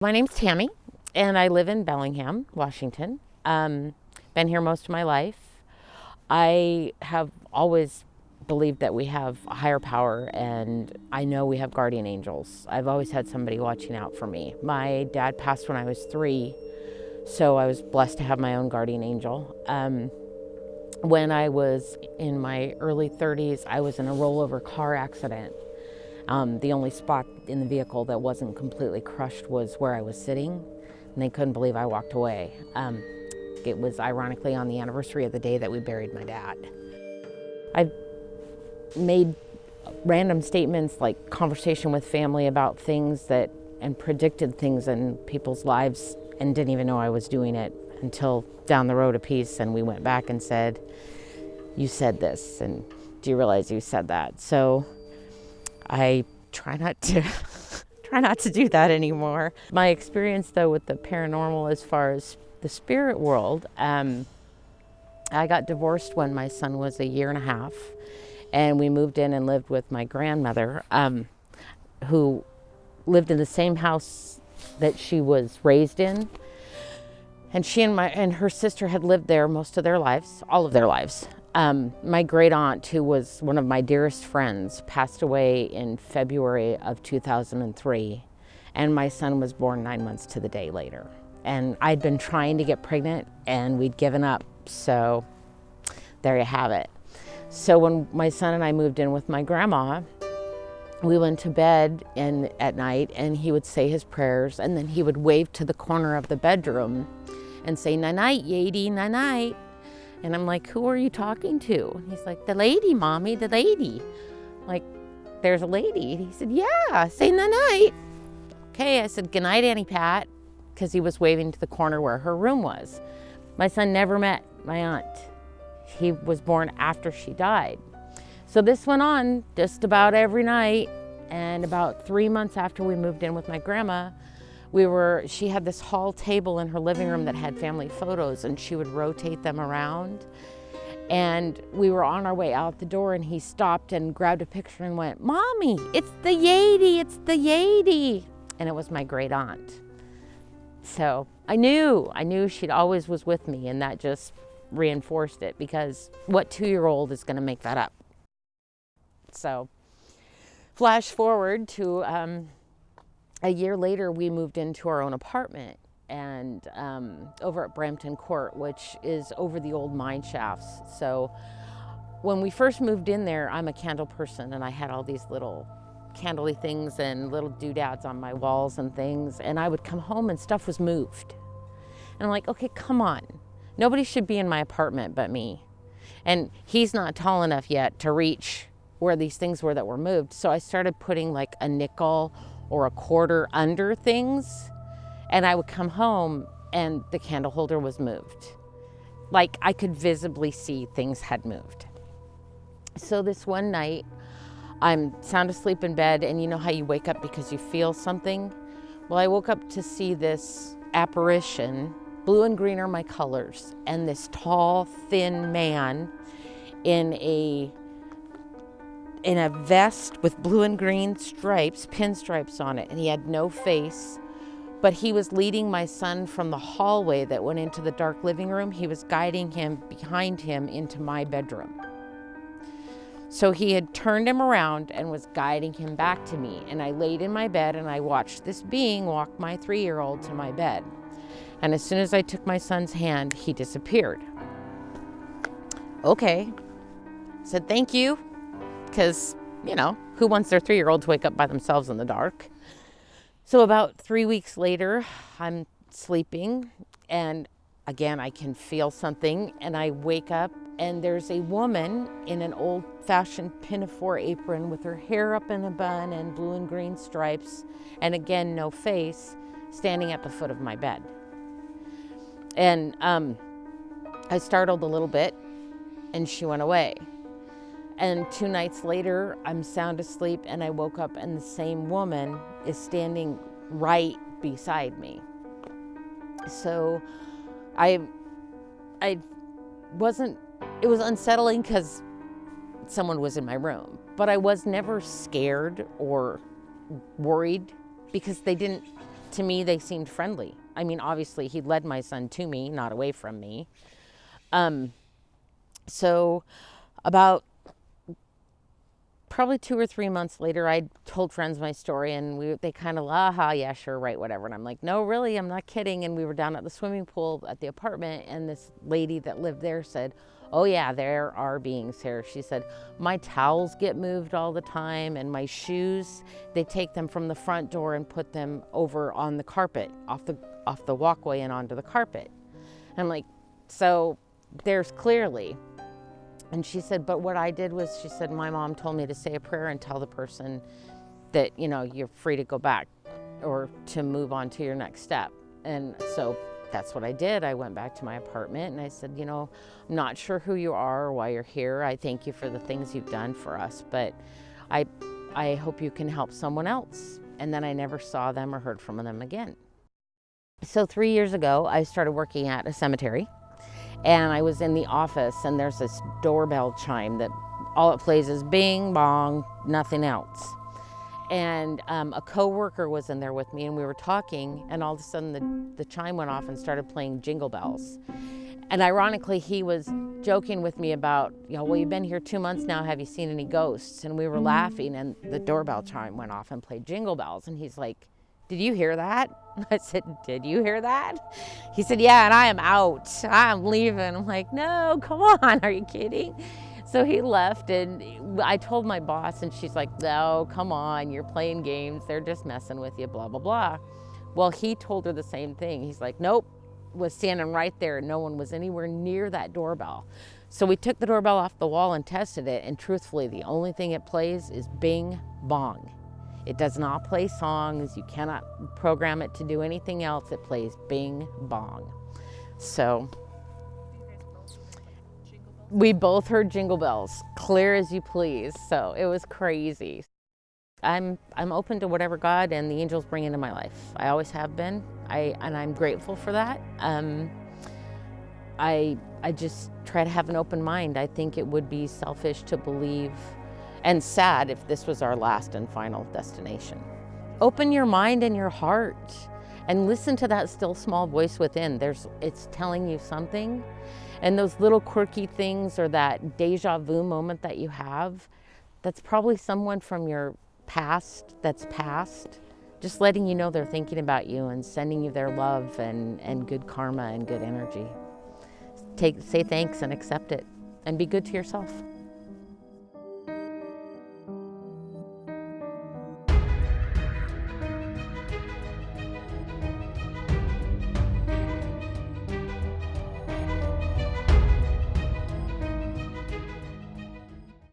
My name's Tami, and I live in Bellingham, Washington. Been here most of my life. I have always believed that we have a higher power, and I know we have guardian angels. I've always had somebody watching out for me. My dad passed when I was 3, so I was blessed to have my own guardian angel. When I was in my early 30s, I was in a rollover car accident. The only spot in the vehicle that wasn't completely crushed was where I was sitting, and they couldn't believe I walked away. It was ironically on the anniversary of the day that we buried my dad. I've made random statements like conversation with family about things and predicted things in people's lives and didn't even know I was doing it until down the road a piece, and we went back and said, "You said this, and do you realize you said that?" So I try not to do that anymore. My experience though with the paranormal as far as the spirit world, I got divorced when my son was a year and a half, and we moved in and lived with my grandmother, who lived in the same house that she was raised in. And she and her sister had lived there most of their lives, all of their lives. My great aunt, who was one of my dearest friends, passed away in February of 2003, and my son was born 9 months to the day later. And I'd been trying to get pregnant, and we'd given up. So there you have it. So when my son and I moved in with my grandma, we went to bed at night, and he would say his prayers, and then he would wave to the corner of the bedroom and say, "Night-night, Yadi, night-night." And I'm like, "Who are you talking to?" And he's like, "The lady, Mommy, the lady." Like, "There's a lady?" And he said, "Yeah, say night-night." Okay, I said, "Good night, Auntie Pat," because he was waving to the corner where her room was. My son never met my aunt. He was born after she died. So this went on just about every night. And about 3 months after we moved in with my grandma, she had this hall table in her living room that had family photos, and she would rotate them around. And we were on our way out the door, and he stopped and grabbed a picture and went, "Mommy, it's the Yadi, it's the Yadi." And it was my great aunt. So I knew she'd always was with me, and that just reinforced it, because what 2-year-old is going to make that up? So flash forward to a year later, we moved into our own apartment, and over at Brampton Court, which is over the old mine shafts. So when we first moved in there, I'm a candle person, and I had all these little candle-y things and little doodads on my walls and things, and I would come home and stuff was moved. And I'm like, okay, come on. Nobody should be in my apartment but me. And he's not tall enough yet to reach where these things were that were moved. So I started putting like a nickel or a quarter under things, and I would come home and the candle holder was moved. Like I could visibly see things had moved. So this one night, I'm sound asleep in bed, and you know how you wake up because you feel something? Well, I woke up to see this apparition. Blue and green are my colors, and this tall, thin man in a vest with blue and green stripes, pinstripes on it, and he had no face, but he was leading my son from the hallway that went into the dark living room. He was guiding him behind him into my bedroom. So he had turned him around and was guiding him back to me, and I laid in my bed and I watched this being walk my 3-year-old to my bed. And as soon as I took my son's hand, he disappeared. Okay, said thank you. Because, who wants their 3-year-old to wake up by themselves in the dark? So about 3 weeks later, I'm sleeping, and again, I can feel something, and I wake up, and there's a woman in an old-fashioned pinafore apron with her hair up in a bun and blue and green stripes, and again, no face, standing at the foot of my bed. And I startled a little bit, and she went away. And 2 nights later, I'm sound asleep, and I woke up, and the same woman is standing right beside me. So it was unsettling because someone was in my room, but I was never scared or worried because they didn't to me, they seemed friendly. I mean, obviously, he led my son to me, not away from me. So about probably 2 or 3 months later, I told friends my story, and they kind of, yeah, sure, right, whatever. And I'm like, no, really, I'm not kidding. And we were down at the swimming pool at the apartment, and this lady that lived there said, oh yeah, there are beings here. She said, my towels get moved all the time, and my shoes, they take them from the front door and put them over on the carpet, off the walkway and onto the carpet. And I'm like, so there's clearly. And she said, but what I did was, she said, my mom told me to say a prayer and tell the person that, you're free to go back or to move on to your next step. And so that's what I did. I went back to my apartment and I said, I'm not sure who you are or why you're here. I thank you for the things you've done for us, but I hope you can help someone else. And then I never saw them or heard from them again. So 3 years ago, I started working at a cemetery. And I was in the office, and there's this doorbell chime that all it plays is bing, bong, nothing else. And a coworker was in there with me, and we were talking, and all of a sudden the chime went off and started playing Jingle Bells. And ironically, he was joking with me about, well, you've been here 2 months now, have you seen any ghosts? And we were laughing, and the doorbell chime went off and played Jingle Bells. And he's like, did you hear that? I said, did you hear that? He said, yeah, and I am out. I'm leaving. I'm like, no, come on. Are you kidding? So he left, and I told my boss, and she's like, no, come on. You're playing games. They're just messing with you, blah, blah, blah. Well, he told her the same thing. He's like, nope, was standing right there. No one was anywhere near that doorbell. So we took the doorbell off the wall and tested it, and truthfully, the only thing it plays is bing, bong. It does not play songs. You cannot program it to do anything else. It plays bing, bong. So we both heard Jingle Bells, clear as you please. So it was crazy. I'm open to whatever God and the angels bring into my life. I always have been. And I'm grateful for that. I just try to have an open mind. I think it would be selfish to believe and sad if this was our last and final destination. Open your mind and your heart and listen to that still small voice within. It's telling you something. And those little quirky things or that deja vu moment that you have, that's probably someone from your past that's passed, just letting you know they're thinking about you and sending you their love and good karma and good energy. Say thanks and accept it and be good to yourself.